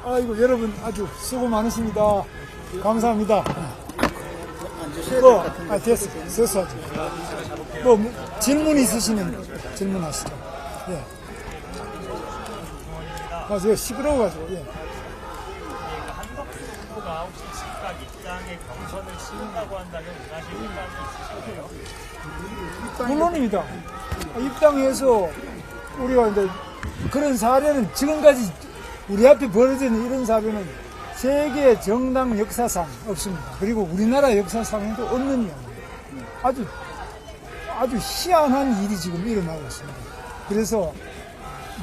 아이고, 여러분 아주 수고 많으십니다. 감사합니다. 됐어. 서서 하죠. 질문 있으시면 질문하시죠. 예. 제가 시끄러워가지고, 예. 한덕수 후보가 혹시 즉각 입당에 경선을 치른다고 한다면 응하실 의향이 있으실까요? 물론입니다. 입당해서 우리가 이제 그런 사례는 지금까지 우리 앞에 벌어지는 이런 사례는 세계 정당 역사상 없습니다. 그리고 우리나라 역사상에도 없는 이야기입니다. 아주 희한한 일이 지금 일어나고 있습니다. 그래서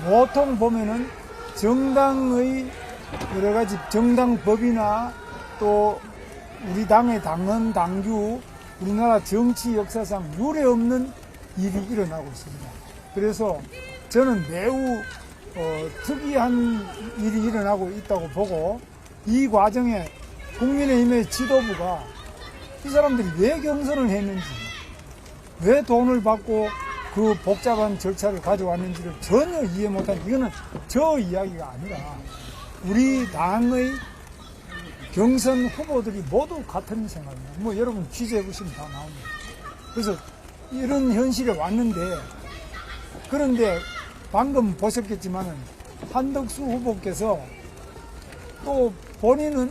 보통 보면은 정당의 여러 가지 정당법이나 또 우리 당의 당헌, 당규, 우리나라 정치 역사상 유례 없는 일이 일어나고 있습니다. 그래서 저는 매우 특이한 일이 일어나고 있다고 보고, 이 과정에 국민의힘의 지도부가 이 사람들이 왜 경선을 했는지, 왜 돈을 받고 그 복잡한 절차를 가져왔는지를 전혀 이해 못한, 이거는 저 이야기가 아니라 우리 당의 경선 후보들이 모두 같은 생각입니다. 여러분 취재해보시면 다 나옵니다. 그래서 이런 현실에 왔는데, 그런데 방금 보셨겠지만은 한덕수 후보께서 또 본인은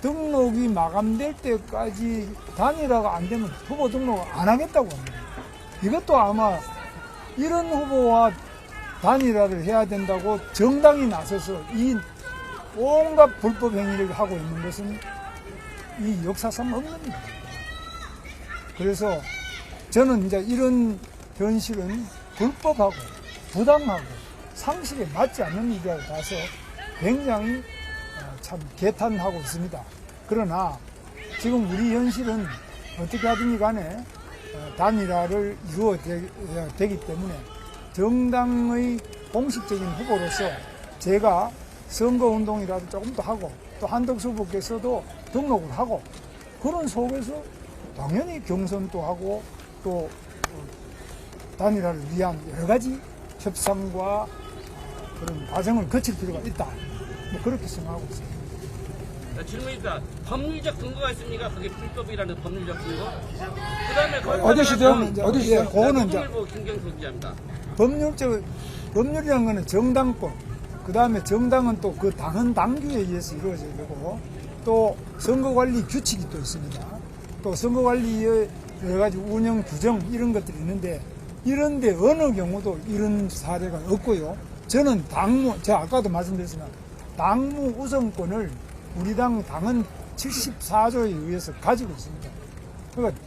등록이 마감될 때까지 단일화가 안 되면 후보 등록을 안 하겠다고 합니다. 이것도 아마 이런 후보와 단일화를 해야 된다고 정당이 나서서 이 온갖 불법 행위를 하고 있는 것은 이 역사상 없는 일입니다. 그래서 저는 이제 이런 현실은 불법하고 부당하고 상식에 맞지 않는 일이라고 봐서 굉장히 참 개탄하고 있습니다. 그러나 지금 우리 현실은 어떻게 하든지 간에 단일화를 이루어야 되기 때문에 정당의 공식적인 후보로서 제가 선거운동이라도 조금 더 하고, 또 한덕수 후보께서도 등록을 하고, 그런 속에서 당연히 경선도 하고 또 단일화를 위한 여러 가지 협상과 그런 과정을 거칠 필요가 있다. 그렇게 생각하고 있습니다. 질문입니다. 법률적 근거가 있습니까? 그게 불법이라는 법률적 근거? 그 다음에 어디시죠? 그거는 이제 김경수 기자입니다. 법률이라는 거는 정당법, 그 다음에 정당은 또 그 당헌 당규에 의해서 이루어져야 되고, 또 선거관리 규칙이 또 있습니다. 또 선거관리의 여러 가지 운영 규정 이런 것들이 있는데, 이런데 어느 경우도 이런 사례가 없고요. 저는 제가 아까도 말씀드렸지만 당무 우선권을 우리 당헌 74조에 의해서 가지고 있습니다. 그러니까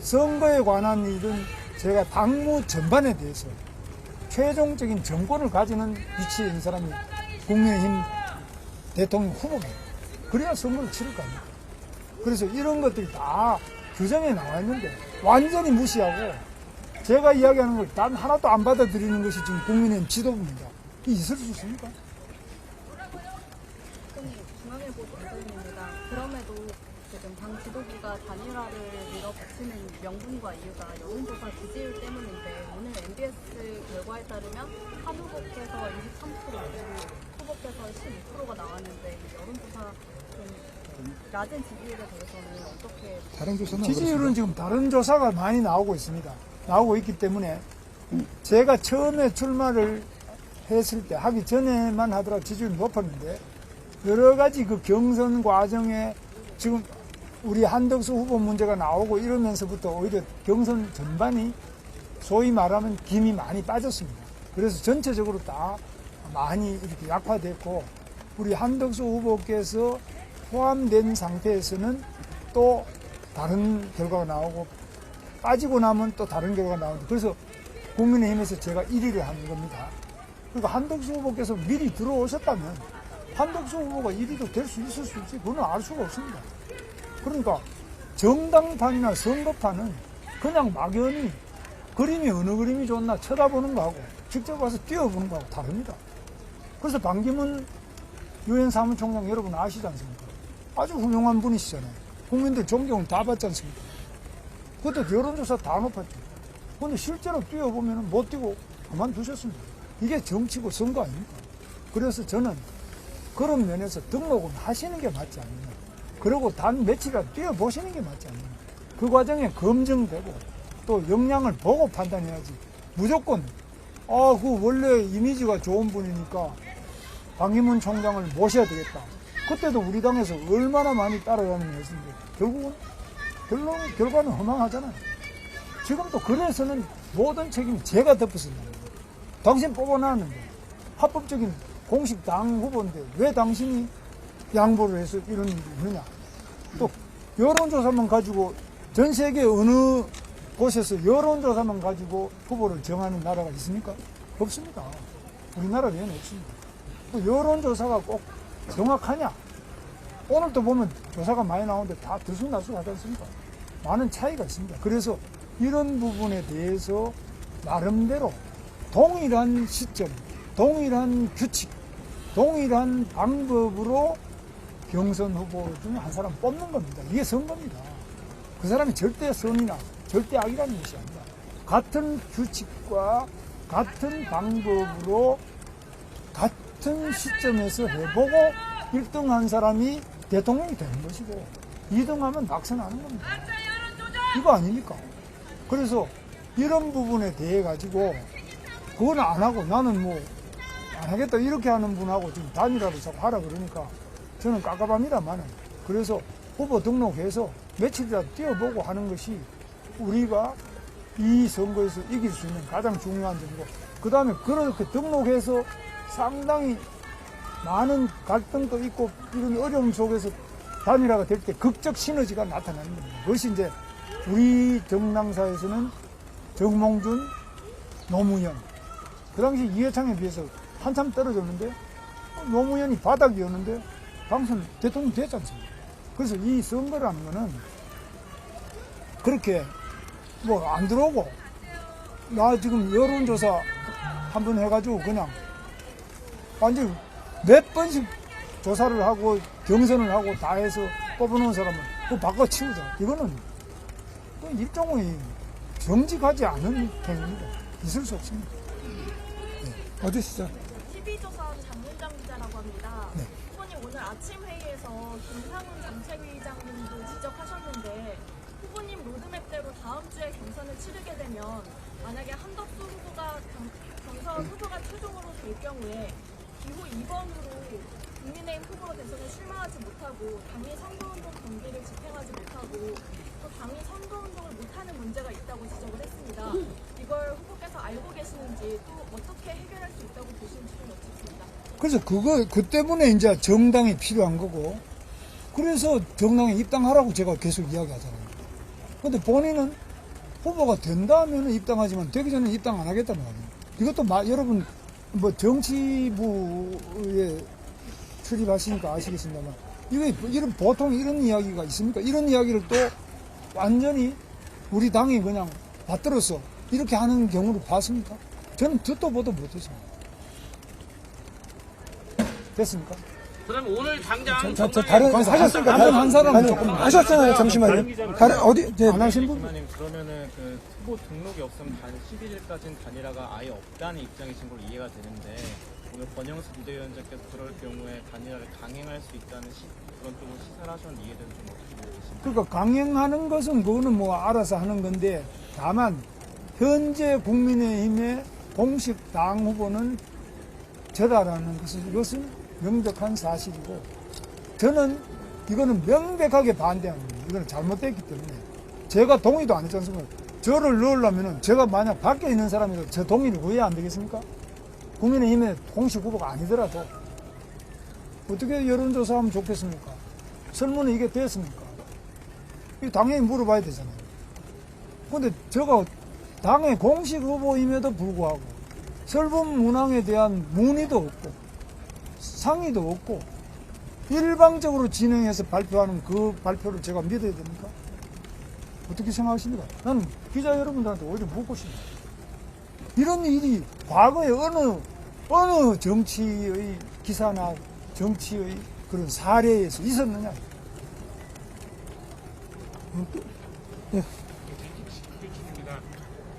선거에 관한 일은 제가 당무 전반에 대해서 최종적인 정권을 가지는 위치에 있는 사람이 국민의힘 대통령 후보입니다. 그래야 선거를 치를 거 아닙니까? 그래서 이런 것들이 다 규정에 나와 있는데 완전히 무시하고 제가 이야기하는 걸 단 하나도 안 받아들이는 것이 지금 국민의힘 지도부입니다. 이게 있을 수 있습니까? 중앙일보 전설입니다. 그럼에도 지금 당 지도부가 단일화를 밀어붙이는 명분과 이유가 여론조사 지지율 때문인데, 오늘 MBS 결과에 따르면 한 후보께서 23%, 후보께서 12%가 나왔는데 여론조사 좀 낮은 지지율에 대해서는 어떻게? 다른 조사는 지지율은 지금 다른 조사가 많이 나오고 있습니다. 나오고 있기 때문에 제가 처음에 출마를 했을 때 하기 전에만 하더라도 지지율이 높았는데, 여러 가지 그 경선 과정에 지금 우리 한덕수 후보 문제가 나오고 이러면서부터 오히려 경선 전반이 소위 말하면 김이 많이 빠졌습니다. 그래서 전체적으로 다 많이 이렇게 약화됐고, 우리 한덕수 후보께서 포함된 상태에서는 또 다른 결과가 나오고, 빠지고 나면 또 다른 결과가 나오는데, 그래서 국민의힘에서 제가 1위를 하는 겁니다. 그러니까 한덕수 후보께서 미리 들어오셨다면 한덕수 후보가 1위도 될 수 있을 수 있지, 그건 알 수가 없습니다. 그러니까 정당판이나 선거판은 그냥 막연히 그림이 어느 그림이 좋나 쳐다보는 거하고 직접 와서 뛰어보는 거하고 다릅니다. 그래서 반기문 유엔 사무총장 여러분 아시지 않습니까? 아주 훌륭한 분이시잖아요. 국민들 존경을 다 받지 않습니까? 그것도 여론조사 다 높았죠. 근데 실제로 뛰어보면 못 뛰고 그만두셨습니다. 이게 정치고 선거 아닙니까? 그래서 저는 그런 면에서 등록은 하시는 게 맞지 않느냐. 그리고 단 며칠이라도 뛰어보시는 게 맞지 않느냐. 그 과정에 검증되고 또 역량을 보고 판단해야지. 무조건 그 원래 이미지가 좋은 분이니까 방기문 총장을 모셔야 되겠다. 그때도 우리 당에서 얼마나 많이 따라다니는 했는데 결국은 결과는 허망하잖아요. 지금도 그래서는 모든 책임이 제가 덮었습니다. 당신 뽑아놨는데 합법적인 공식 당 후보인데 왜 당신이 양보를 해서 이런 일이 있느냐. 또 여론조사만 가지고 전 세계 어느 곳에서 여론조사만 가지고 후보를 정하는 나라가 있습니까? 없습니다. 우리나라 외에는 없습니다. 또 여론조사가 꼭 정확하냐? 오늘도 보면 조사가 많이 나오는데 다 들쑥날쑥하지 않습니까? 많은 차이가 있습니다. 그래서 이런 부분에 대해서 나름대로 동일한 시점, 동일한 규칙, 동일한 방법으로 경선 후보 중에 한 사람 뽑는 겁니다. 이게 선거입니다. 그 사람이 절대 선이나 절대 악이라는 것이 아니라 같은 규칙과 같은 방법으로 같은 시점에서 해보고 1등한 사람이 대통령이 되는 것이고 2등하면 낙선하는 겁니다. 이거 아닙니까? 그래서 이런 부분에 대해 가지고 그건 안 하고 나는 뭐 안 하겠다 이렇게 하는 분하고 지금 단일화를 자꾸 하라 그러니까 저는 깝깝합니다만 그래서 후보 등록해서 며칠이라도 뛰어보고 하는 것이 우리가 이 선거에서 이길 수 있는 가장 중요한 점이고 그 다음에 그렇게 등록해서 상당히 많은 갈등도 있고 이런 어려움 속에서 단일화가 될 때 극적 시너지가 나타나는 겁니다. 그것이 이제 우리 정당사에서는 정몽준, 노무현 그 당시 이해창에 비해서 한참 떨어졌는데 노무현이 바닥이었는데 당선 대통령 됐지 않습니까? 그래서 이 선거라는 거는 그렇게 뭐 안 들어오고 나 지금 여론조사 한번 해가지고 그냥 완전 몇 번씩 조사를 하고 경선을 하고 다 해서 뽑아놓은 사람은 그거 바꿔치우자. 이거는 일종의 정직하지 않은 행위입니다. 있을 수 없습니다. 네. 어디시죠? TV조선 장문장 기자라고 합니다. 네. 후보님 오늘 아침 회의에서 김상훈 정책위의장님도 지적하셨는데 후보님 로드맵대로 다음 주에 경선을 치르게 되면 만약에 한덕수 후보가 경선 후보가 최종으로 될 경우에 기호 2번으로 국민의힘 후보로 대선에 출마하지 못하고 당이 선거운동 경기를 집행하지 못하고 또 당이 선거운동을 못하는 문제가 있다고 지적을 했습니다. 이걸 후보께서 알고 계시는지 또 어떻게 해결할 수 있다고 보시는지는 여쭙습니다. 그래서 그 때문에 이제 정당이 필요한 거고 그래서 정당에 입당하라고 제가 계속 이야기하잖아요. 근데 본인은 후보가 된다면 입당하지만 되기 전에 입당 안 하겠다는 거 아니에요. 이것도 여러분 뭐 정치부에 출입하시니까 아시겠습니다만 이런 보통 이런 이야기가 있습니까? 이런 이야기를 또 완전히 우리 당이 그냥 받들어서 이렇게 하는 경우를 봤습니까? 저는 듣도 보도 못했습니다. 됐습니까? 그러면 오늘 당장 다른 하셨으니까 한 사람은 조금 하셨잖아요. 잠시만요. 다른 어디 안 하신 분? 김만님 그러면은 그 후보 등록이 없으면 11일까지는 단일화가 아예 없다는 입장이신 걸로 이해가 되는데 오늘 권영수 비대위원장께서 그럴 경우에 단일화를 강행할 수 있다는 그런 쪽으로 시사를 하셨는데 이해는 좀 어떻게 보고 계십니까? 그러니까 강행하는 것은 그거는 뭐 알아서 하는 건데 다만 현재 국민의힘의 공식 당 후보는 저다라는 것은 이것은 명백한 사실이고 저는 이거는 명백하게 반대하는 거예요. 이거는 잘못됐기 때문에 제가 동의도 안 했지 않습니까? 저를 넣으려면은 제가 만약 밖에 있는 사람이라도 저 동의를 구해야 안 되겠습니까? 국민의힘의 공식 후보가 아니더라도 어떻게 여론조사하면 좋겠습니까? 설문은 이게 됐습니까? 이거 당연히 물어봐야 되잖아요. 근데 제가 당의 공식 후보임에도 불구하고 설문 문항에 대한 문의도 없고 상의도 없고 일방적으로 진행해서 발표하는 그 발표를 제가 믿어야 됩니까? 어떻게 생각하십니까? 나는 기자 여러분들한테 오히려 묻고 싶습니다. 이런 일이 과거에 어느 정치의 기사나 정치의 그런 사례에서 있었느냐? 입니다.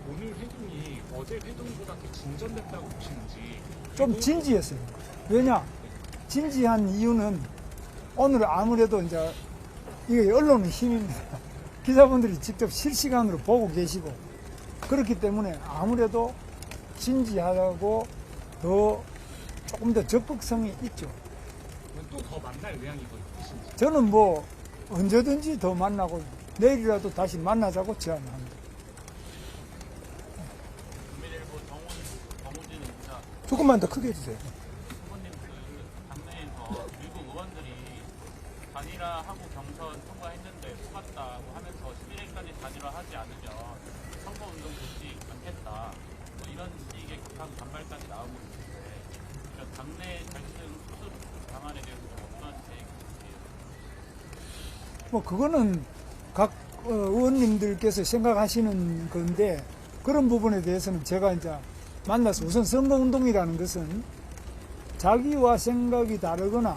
오늘 회동이 어제 회동보다 더 진전됐다고 보시는지 좀 진지했어요. 왜냐? 진지한 이유는 오늘 아무래도 이제 이게 언론의 힘입니다. 기자분들이 직접 실시간으로 보고 계시고 그렇기 때문에 아무래도 진지하고 조금 더 적극성이 있죠. 또 더 만날 의향이 더 있으신지. 저는 뭐 언제든지 더 만나고 내일이라도 다시 만나자고 제안합니다. 조금만 더 크게 해주세요. 후보님 당내에서 일부 의원들이 단일화하고 경선 통과했는데 속았다고 하면서 11일까지 단일화하지 않으면 선거운동 조치 않겠다. 뭐 이런 식의 강한 반발까지 나오고 있는데 그러니까 당내 갈등 수습 방안에 대해서 어떤 계획이세요? 뭐 그거는 각 의원님들께서 생각하시는 건데 그런 부분에 대해서는 제가 이제 만나서 우선 선거운동이라는 것은 자기와 생각이 다르거나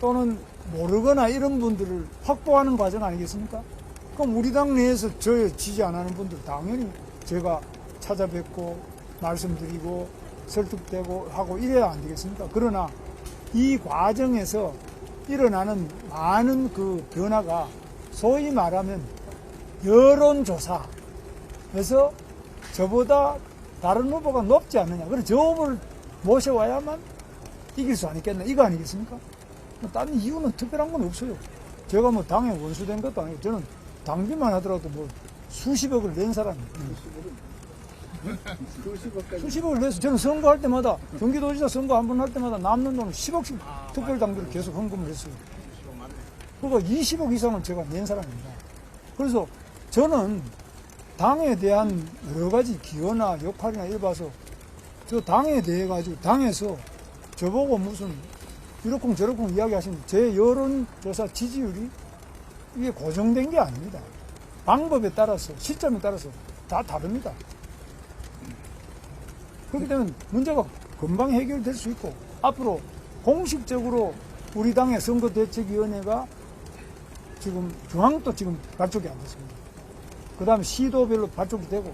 또는 모르거나 이런 분들을 확보하는 과정 아니겠습니까? 그럼 우리 당 내에서 저 지지 안 하는 분들 당연히 제가 찾아뵙고 말씀드리고 설득되고 하고 이래야 안 되겠습니까? 그러나 이 과정에서 일어나는 많은 그 변화가 소위 말하면 여론조사에서 저보다 다른 후보가 높지 않느냐. 그래서 저 후보를 모셔와야만 이길 수 아니겠나. 이거 아니겠습니까? 뭐 다른 이유는 특별한 건 없어요. 제가 뭐 당에 원수된 것도 아니고 저는 당비만 하더라도 뭐 수십억을 낸 사람이에요. 수십억을 내서 저는 선거할 때마다 경기도지사 선거 한 번 할 때마다 남는 돈을 10억씩 특별당비를 계속 헌금을 했어요. 그러니까 20억 이상을 제가 낸 사람입니다. 그래서 저는 당에 대한 여러 가지 기여나 역할이나 이래 봐서 저 당에 대해 가지고 당에서 저보고 무슨 이렇쿵 저렇쿵 이야기하시는데 제 여론조사 지지율이 이게 고정된 게 아닙니다. 방법에 따라서 시점에 따라서 다 다릅니다. 그렇기 때문에 문제가 금방 해결될 수 있고 앞으로 공식적으로 우리 당의 선거대책위원회가 지금 중앙도 지금 발족이 안 됐습니다. 그 다음에 시도별로 발족이 되고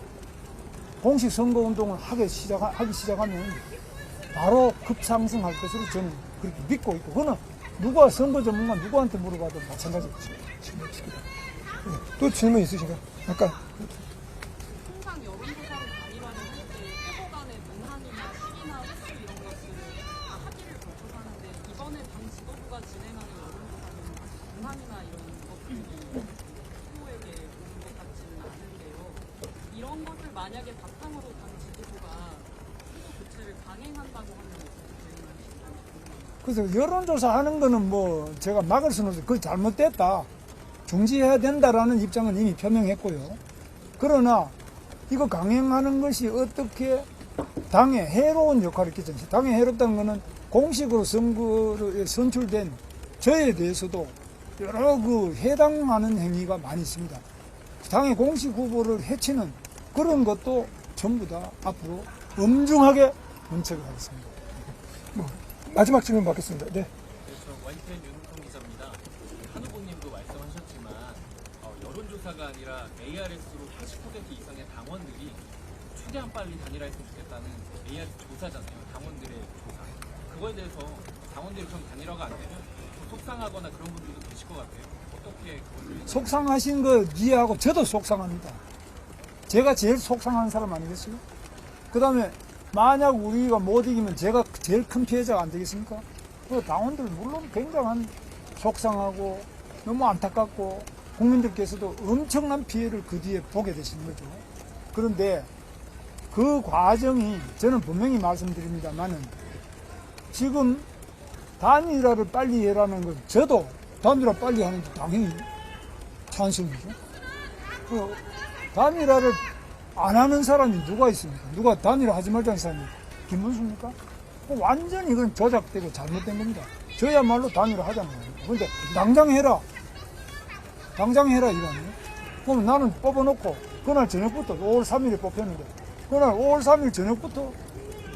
공식 선거운동을 하기 시작하면 바로 급상승할 것으로 저는 그렇게 믿고 있고 그거는 누가 선거 전문가 누구한테 물어봐도 마찬가지겠죠. 또 질문 있으신가요? 아까 항상 여론조사로 단일화를 할 때 후보 간의 문항이나 시기나 횟수 이런 것들을 다 합의를 거쳐서 하는데 이번에 당 지도부가 진행하는 여론조사는 문항이나 이런 것들이 후보에게 오는 것 같지는 않은데요. 이런 것을 만약에 바탕으로 당 지도부가 후보 교체를 강행한다고 하면 그래서 여론조사 하는 거는 뭐 제가 막을 수는 없어요. 그거 잘못됐다. 중지해야 된다라는 입장은 이미 표명했고요. 그러나 이거 강행하는 것이 어떻게 당에 해로운 역할을 끼쳤는지 당에 해롭다는 것은 공식으로 선거에 선출된 저에 대해서도 여러 그 해당하는 행위가 많이 있습니다. 당의 공식 후보를 해치는 그런 것도 전부 다 앞으로 엄중하게 문책을 하겠습니다. 마지막 질문 받겠습니다. 네. 저 YTN 윤은통 기자입니다. 한 후보님도 말씀하셨지만 여론조사가 아니라 ARS로 80% 이상의 당원들이 최대한 빨리 단일화했으면 좋겠다는 ARS 조사잖아요. 당원들의 조사. 그거에 대해서 당원들이 좀 단일화가 안 되면 좀 속상하거나 그런 분들도 계실 것 같아요. 어떻게 그걸 속상하신 거 이해하고 저도 속상합니다. 제가 제일 속상한 사람 아니겠어요? 그 다음에 만약 우리가 못 이기면 제가 제일 큰 피해자가 안 되겠습니까? 그 당원들 물론 굉장한 속상하고 너무 안타깝고 국민들께서도 엄청난 피해를 그 뒤에 보게 되시는 거죠. 그런데 그 과정이 저는 분명히 말씀드립니다만은 지금 단일화를 빨리 해라는 건 저도 단일화 빨리 하는 게 당연히 찬성이죠. 그 단일화를 안 하는 사람이 누가 있습니까? 누가 단일화 하지 말자는 사람이 김문수입니까? 완전히 이건 조작되고 잘못된 겁니다. 저야말로 단일화 하자는 거예요. 그런데 당장 해라 이거 아니에요? 그럼 나는 뽑아놓고 그날 저녁부터 5월 3일에 뽑혔는데 그날 5월 3일 저녁부터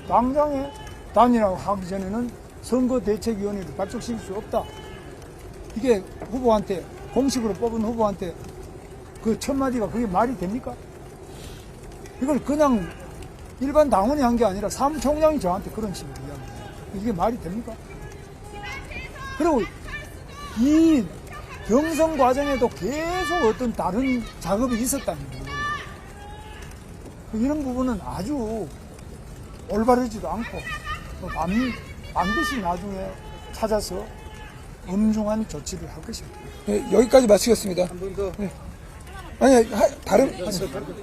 당장에 단일화 하기 전에는 선거대책위원회를 발족시킬 수 없다. 이게 후보한테 공식으로 뽑은 후보한테 그 첫 마디가 그게 말이 됩니까? 이걸 그냥 일반 당원이 한 게 아니라 사무총장이 저한테 그런 식으로 이야기해요. 이게 말이 됩니까? 그리고 이 경선 과정에도 계속 어떤 다른 작업이 있었다는 거예요. 이런 부분은 아주 올바르지도 않고 반드시 나중에 찾아서 엄중한 조치를 할 것입니다. 네, 여기까지 마치겠습니다. 한 번 더. 네. 아니, 다른, 아니, 의원들이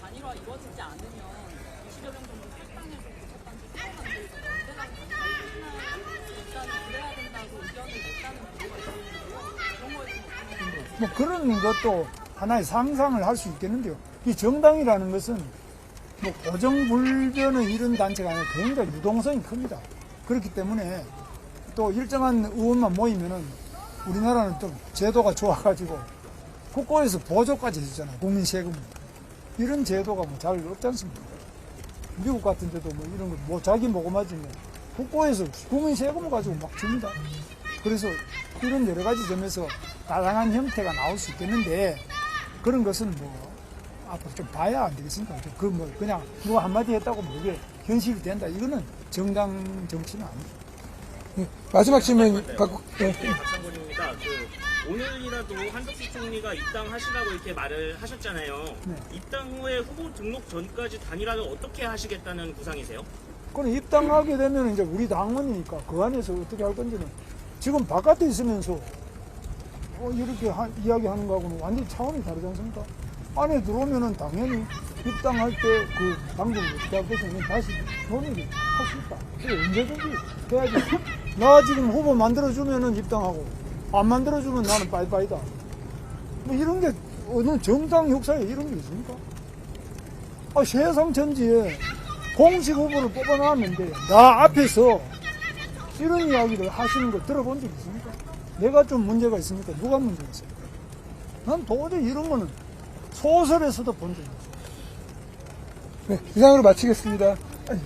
단일화 이루어지지 않으면 20여 명 정도 탈당해서 고쳤단지 수용한데 일단 그래야 된다고 의견을 냈다는 보도가 있었는데요. 그런 거에 대해서 뭐 그런 것도 하나의 상상을 할 수 있겠는데요. 이 정당이라는 것은 뭐 고정불변의 이런 단체가 아니라 굉장히 유동성이 큽니다. 그렇기 때문에 또 일정한 의원만 모이면은 우리나라는 좀 제도가 좋아가지고 국고에서 보조까지 해주잖아요. 국민 세금. 이런 제도가 뭐 잘 없지 않습니까? 미국 같은 데도 뭐 이런 거 뭐 자기 모금하지 뭐 국고에서 국민 세금을 가지고 막 줍니다. 그래서 이런 여러 가지 점에서 다양한 형태가 나올 수 있겠는데 그런 것은 뭐 앞으로 좀 봐야 안 되겠습니까? 그 뭐 그냥 누가 한마디 했다고 뭐 이게 현실이 된다. 이거는 정당 정치는 아닙니다. 네, 마지막 질문 받고, 네. 박상권입니다. 오늘이라도 한덕수 총리가 입당하시라고 이렇게 말을 하셨잖아요. 네. 입당 후에 후보 등록 전까지 단일화를 어떻게 하시겠다는 구상이세요? 그럼 입당하게 되면 이제 우리 당원이니까 그 안에서 어떻게 할 건지는 지금 바깥에 있으면서 이렇게 이야기하는 거하고는 완전히 차원이 다르지 않습니까? 안에 들어오면은 당연히 입당할 때 그 방법을 어떻게 할 것인지 다시 논의를 할 수 있다. 그래, 언제든지 해야지. 나 지금 후보 만들어주면은 입당하고 안 만들어주면 나는 빠이빠이다. 뭐 이런 게 어느 정당 역사에 이런 게 있습니까? 세상 전지에 공식 후보를 뽑아놨는데 나 앞에서 이런 이야기를 하시는 거 들어본 적 있습니까? 내가 좀 문제가 있습니까? 누가 문제가 있어요? 난 도저히 이런 거는 소설에서도 본 적이 없어요. 네, 이상으로 마치겠습니다. 아니,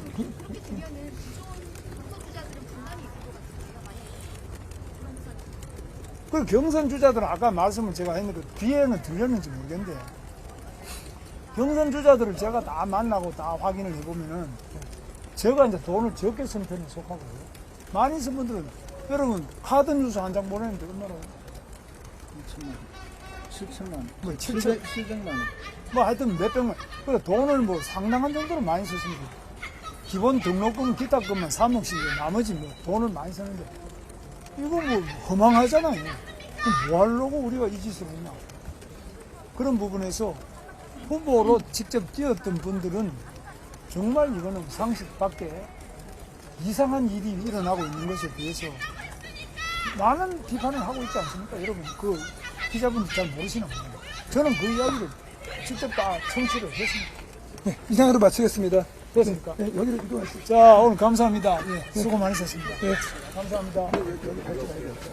그 경선 주자들은 아까 말씀을 제가 했는데 뒤에는 들렸는지 모르겠는데 경선 주자들을 제가 다 만나고 다 확인을 해보면은 제가 이제 돈을 적게 쓴 편에 속하고요. 많이 쓴 분들은 여러분 카드 뉴스 한 장 보내는데 얼마나 2천만 원, 7천만 원, 뭐 7천 700만 원. 뭐 하여튼 몇백만 그 돈을 뭐 상당한 정도로 많이 썼습니다. 기본 등록금 기타금만 3억씩 나머지 뭐 돈을 많이 썼는데 이거 뭐 허망하잖아요. 뭐 하려고 우리가 이 짓을 했나. 그런 부분에서 후보로 직접 뛰었던 분들은 정말 이거는 상식 밖에 이상한 일이 일어나고 있는 것에 대해서 많은 비판을 하고 있지 않습니까? 여러분, 그 기자분들 잘 모르시나 봐요. 저는 그 이야기를 직접 다 청취를 했습니다. 네, 이상으로 마치겠습니다. 됐습니까? 네, 여기로 이동하시죠. 자, 오늘 감사합니다. 예, 수고 많으셨습니다. 네. 감사합니다.